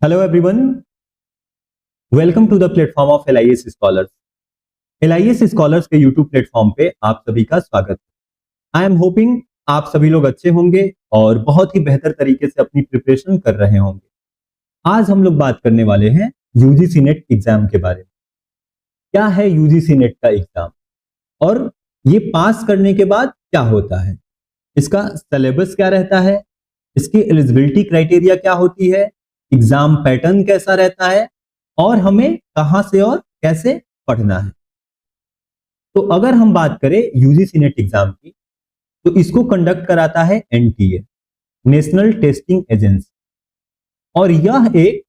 Hello everyone, welcome to the platform of LIS scholars. LIS scholars के YouTube platform पे आप सभी का स्वागत है। आई एम होपिंग आप सभी लोग अच्छे होंगे और बहुत ही बेहतर तरीके से अपनी प्रिपरेशन कर रहे होंगे। आज हम लोग बात करने वाले हैं यूजीसी नेट एग्जाम के बारे में। क्या है यूजीसी नेट का एग्जाम और ये पास करने के बाद क्या होता है, इसका सिलेबस क्या रहता है, इसकी एलिजिबिलिटी क्राइटेरिया क्या होती है, एग्जाम पैटर्न कैसा रहता है और हमें कहां से और कैसे पढ़ना है। तो अगर हम बात करें यूजीसी नेट एग्जाम की, तो इसको कंडक्ट कराता है NTA, नेशनल टेस्टिंग एजेंसी, और यह एक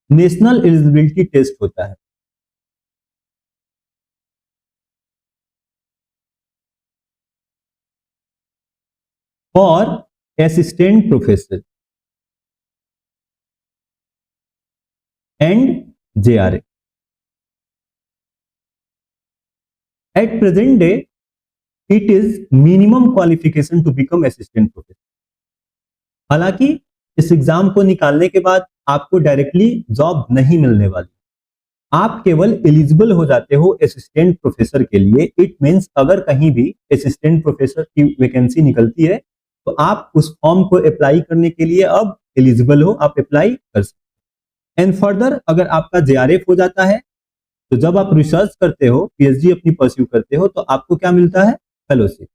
नेशनल एलिजिबिलिटी टेस्ट होता है। For assistant professor and JRA. At present day, it is minimum qualification to become assistant professor. हालांकि इस एग्जाम को निकालने के बाद आपको डायरेक्टली जॉब नहीं मिलने वाली, आप केवल एलिजिबल हो जाते हो असिस्टेंट प्रोफेसर के लिए। इट मींस अगर कहीं भी असिस्टेंट प्रोफेसर की वैकेंसी निकलती है तो आप उस फॉर्म को अप्लाई करने के लिए अब एलिजिबल हो, आप अप्लाई कर सकते हो। एंड फर्दर अगर आपका JRF हो जाता है तो जब आप रिसर्च करते हो, PhD अपनी परस्यू करते हो, तो आपको क्या मिलता है? फेलोशिप।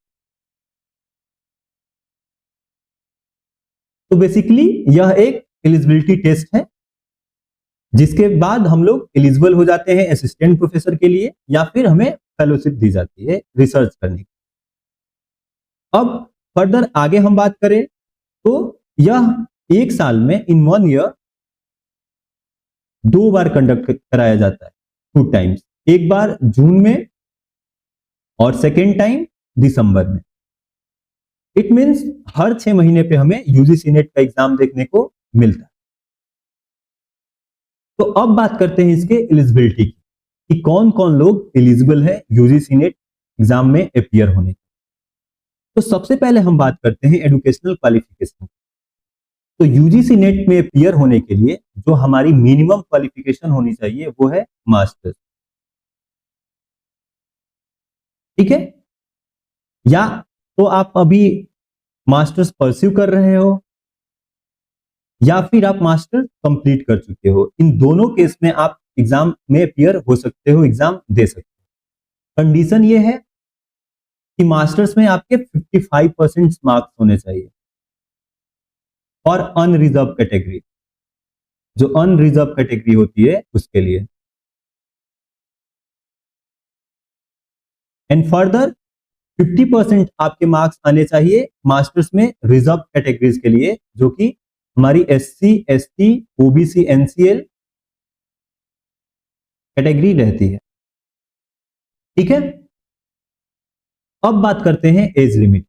तो बेसिकली यह एक एलिजिबिलिटी टेस्ट है जिसके बाद हम लोग एलिजिबल हो जाते हैं असिस्टेंट प्रोफेसर के लिए, या फिर हमें फेलोशिप दी जाती है रिसर्च करने की। अब फर्दर आगे हम बात करें तो यह एक साल में इन 1 ईयर 2 बार कंडक्ट कराया जाता है, 2 टाइम्स, एक बार जून में और सेकेंड टाइम दिसंबर में। इट मींस हर 6 महीने पे हमें यूजीसी नेट का एग्जाम देखने को मिलता है। तो अब बात करते हैं इसके एलिजिबिलिटी की, कि कौन कौन लोग एलिजिबल है यूजीसी नेट एग्जाम में अपियर होने की। तो सबसे पहले हम बात करते हैं एजुकेशनल क्वालिफिकेशन। तो यूजीसी नेट में अपियर होने के लिए जो हमारी मिनिमम क्वालिफिकेशन होनी चाहिए वो है मास्टर्स, ठीक है? या तो आप अभी मास्टर्स परस्यू कर रहे हो या फिर आप मास्टर कंप्लीट कर चुके हो। इन दोनों केस में आप एग्जाम में अपियर हो सकते हो, एग्जाम दे सकते हो। कंडीशन ये है कि मास्टर्स में आपके 55% मार्क्स होने चाहिए और अनरिजर्व कैटेगरी, जो अनरिजर्व कैटेगरी होती है उसके लिए। एंड फर्दर 50% आपके मार्क्स आने चाहिए मास्टर्स में रिजर्व कैटेगरीज के लिए, जो कि हमारी SC, ST, OBC, NCL category रहती है, ठीक है? अब बात करते हैं एज लिमिट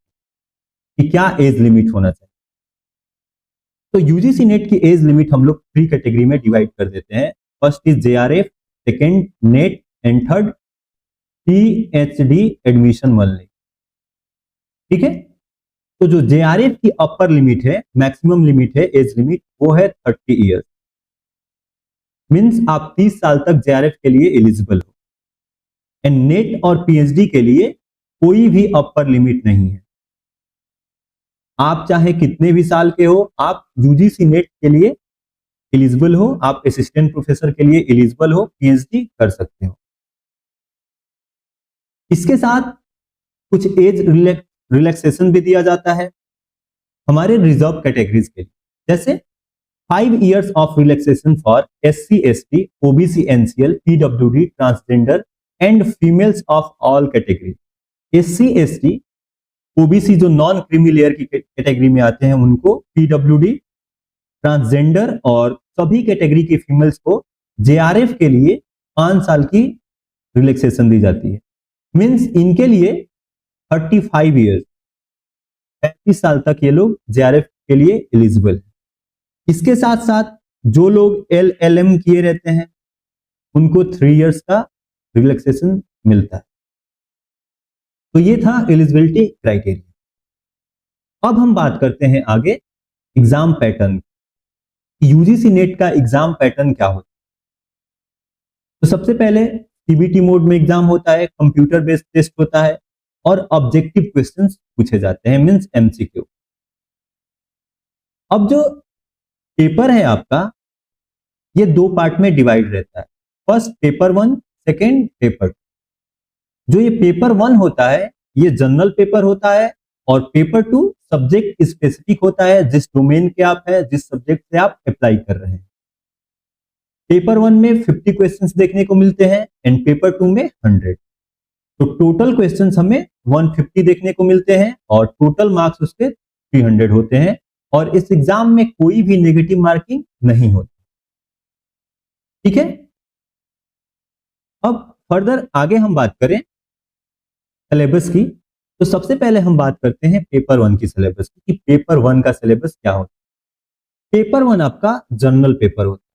कि क्या एज लिमिट होना चाहिए। तो यूजीसी नेट की एज लिमिट हम लोग 3 कैटेगरी में डिवाइड कर देते हैं। First is JRF, second net and third PhD admission only, ठीक है? तो जो JRF की अपर लिमिट है, मैक्सिमम लिमिट है, एज लिमिट, वो है 30 ईयर्स। मींस आप 30 साल तक JRF के लिए एलिजिबल हो। एंड नेट और PhD के लिए कोई भी अपर लिमिट नहीं है, आप चाहे कितने भी साल के हो, आप यूजीसी नेट के लिए एलिजिबल हो, आप असिस्टेंट प्रोफेसर के लिए एलिजिबल हो, PhD कर सकते हो। इसके साथ कुछ एज रिलैक्सेशन भी दिया जाता है हमारे रिजर्व कैटेगरीज के लिए, जैसे 5 years of relaxation for SC, ST, OBC, NCL, PWD, transgender and females of all category. SC, ST, OBC जो नॉन क्रीमी लेयर की कैटेगरी में आते हैं उनको, PWD, ट्रांसजेंडर और सभी कैटेगरी की फीमेल्स को JRF के लिए 5 साल की रिलैक्सेशन दी जाती है। मींस इनके लिए 35 इयर्स, 35 साल तक ये लोग JRF के लिए एलिजिबल है। इसके साथ साथ जो लोग LLM किए रहते हैं उनको 3 इयर्स का रिलैक्सेशन मिलता है। तो ये था एलिजिबिलिटी क्राइटेरिया। अब हम बात करते हैं आगे एग्जाम पैटर्न। यूजीसी नेट का एग्जाम पैटर्न क्या होता है। तो सबसे पहले सीबीटी मोड में एग्जाम होता है, कंप्यूटर बेस्ड टेस्ट होता है और ऑब्जेक्टिव क्वेश्चंस पूछे जाते हैं, मींस एमसीक्यू। अब जो पेपर है आपका, ये दो पार्ट में डिवाइड रहता है। First paper one, second paper two. जो ये पेपर वन होता है ये जनरल पेपर होता है और पेपर टू सब्जेक्ट स्पेसिफिक होता है, जिस डोमेन के आप है, जिस सब्जेक्ट से आप अप्लाई कर रहे हैं। पेपर वन में 50 क्वेश्चंस देखने को मिलते हैं एंड पेपर टू में 100। तो टोटल क्वेश्चंस हमें 150 देखने को मिलते हैं और टोटल मार्क्स उसके 300 होते हैं और इस एग्जाम में कोई भी नेगेटिव मार्किंग नहीं होती। ठीक है, अब फर्दर आगे हम बात करें सिलेबस की। तो सबसे पहले हम बात करते हैं पेपर वन की सिलेबस की, कि पेपर वन का सिलेबस क्या होता है। पेपर वन आपका जनरल पेपर होता है,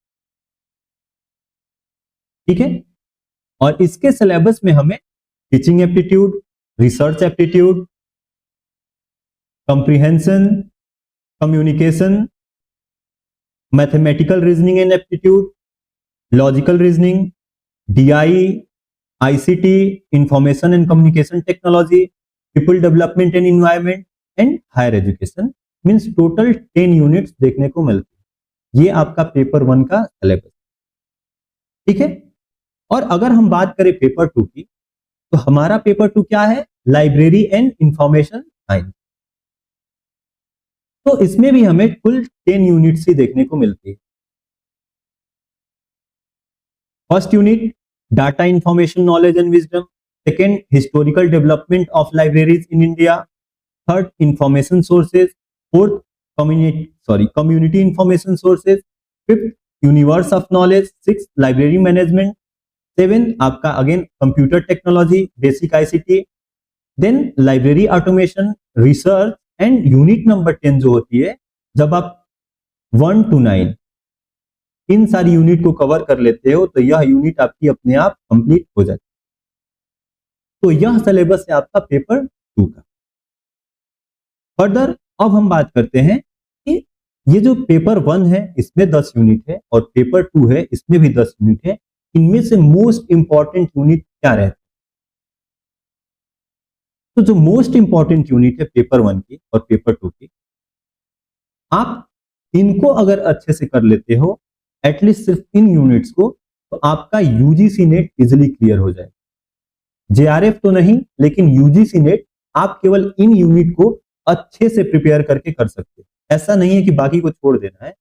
ठीक है, और इसके सिलेबस में हमें teaching aptitude, research aptitude, comprehension, communication, mathematical reasoning and aptitude, logical reasoning, DI, ICT, information and communication technology, people development and environment and higher education, means total 10 units देखने को मिलती है। ये आपका पेपर वन का syllabus, ठीक है। और अगर हम बात करें पेपर टू की, तो हमारा पेपर टू क्या है, लाइब्रेरी एंड इंफॉर्मेशन साइंस। तो इसमें भी हमें कुल 10 यूनिट्स ही देखने को मिलती है। First unit data information knowledge and wisdom, second historical development of libraries in India, third information sources, fourth community information sources, fifth universe of knowledge, six library management, seven आपका again computer technology, basic ICT, then library automation, research and unit number 10 जो होती है, जब आप 1 to 9 इन सारी unit को cover कर लेते हो तो यह यूनिट आपकी अपने आप कंप्लीट हो जाती है। तो यह सिलेबस है आपका पेपर टू का। फर्दर अब हम बात करते हैं कि ये जो पेपर वन है इसमें 10 यूनिट है और पेपर टू है इसमें भी 10 यूनिट है। इनमें से मोस्ट इंपॉर्टेंट यूनिट क्या रहता है? तो जो मोस्ट इंपॉर्टेंट यूनिट है पेपर वन की और पेपर टू की, आप इनको अगर अच्छे से कर लेते हो, एटलीस्ट सिर्फ इन यूनिट्स को, तो आपका यूजीसी नेट इजिली क्लियर हो जाएगा। जेआरएफ तो नहीं, लेकिन यूजीसी नेट आप केवल इन यूनिट को अच्छे से प्रिपेयर करके कर सकते हो। ऐसा नहीं है कि बाकी को छोड़ देना है,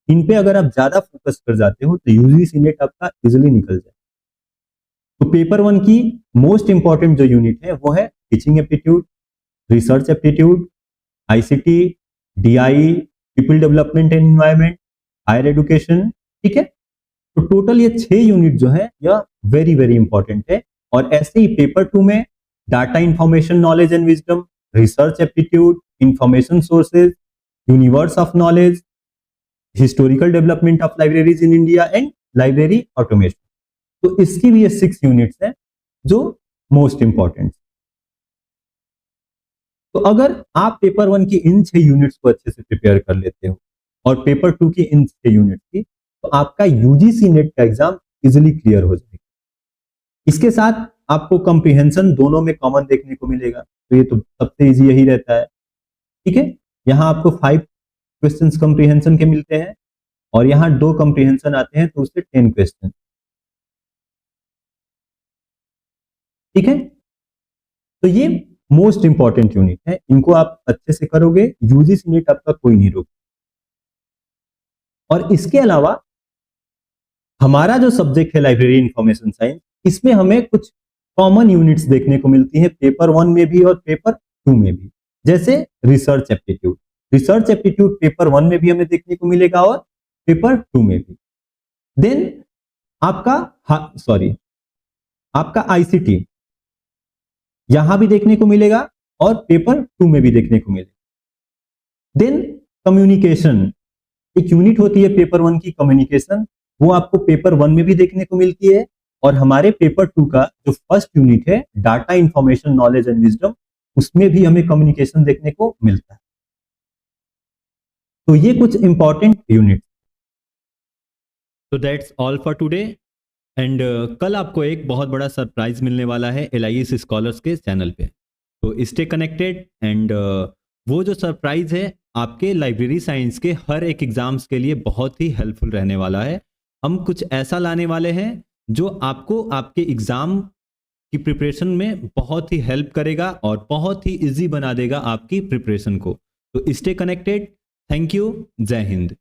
इन पे अगर आप ज्यादा फोकस कर जाते हो तो यूजीसी नेट आपका इजिली निकल जाए। तो पेपर वन की मोस्ट इंपॉर्टेंट जो यूनिट है वो है teaching aptitude, research aptitude, ICT, DI, people development and environment, higher education, ठीक है। तो टोटल ये 6 यूनिट जो है यह वेरी वेरी इंपॉर्टेंट है। और ऐसे ही पेपर टू में data information knowledge and wisdom, research aptitude, information sources, universe of knowledge, historical development of libraries in India and library automation. तो इसकी भी ये 6 यूनिट्स हैं जो मोस्ट इंपॉर्टेंट। तो अगर आप पेपर वन की इन 6 यूनिट्स को अच्छे से प्रिपेयर कर लेते हो और पेपर टू की इन 6 यूनिट्स की, तो आपका यूजीसी नेट का एग्जाम इजिली क्लियर हो जाएगा। इसके साथ आपको कॉम्प्रिहेंशन दोनों में कॉमन देखने को मिलेगा, तो ये तो सबसे इजी यही रहता है, ठीक है। यहाँ आपको 5 क्वेश्चंस कॉम्प्रिहेंशन के मिलते हैं और यहाँ 2 कॉम्प्रिहेंशन आते हैं तो उससे 10 क्वेश्चन, ठीक है। तो ये मोस्ट इंपॉर्टेंट यूनिट है, इनको आप अच्छे से करोगे, यूजीसी नेट आपका कोई नहीं रोक। और इसके अलावा हमारा जो सब्जेक्ट है लाइब्रेरी इंफॉर्मेशन साइंस, इसमें हमें कुछ कॉमन यूनिट्स देखने को मिलती है पेपर वन में भी और पेपर टू में भी। जैसे research aptitude, research aptitude paper one में भी हमें देखने को मिलेगा और पेपर टू में भी। देन आपका आईसीटी यहां भी देखने को मिलेगा और पेपर टू में भी देखने को मिलेगा। देन कम्युनिकेशन, एक यूनिट होती है पेपर वन की कम्युनिकेशन, वो आपको पेपर वन में भी देखने को मिलती है और हमारे पेपर टू का जो फर्स्ट यूनिट है data information knowledge and wisdom, उसमें भी हमें कम्युनिकेशन देखने को मिलता है। तो ये कुछ इंपॉर्टेंट यूनिट। तो that's all for today and कल आपको एक बहुत बड़ा सरप्राइज मिलने वाला है LIS स्कॉलर्स के चैनल पे। तो स्टे कनेक्टेड एंड वो जो सरप्राइज है आपके लाइब्रेरी साइंस के हर एक एग्जाम्स के लिए बहुत ही हेल्पफुल रहने वाला है। हम कुछ ऐसा लाने वाले हैं जो आपको आपके एग्जाम की प्रिपरेशन में बहुत ही हेल्प करेगा और बहुत ही इजी बना देगा आपकी प्रिपरेशन को। तो स्टे कनेक्टेड। Thank you. जय हिंद।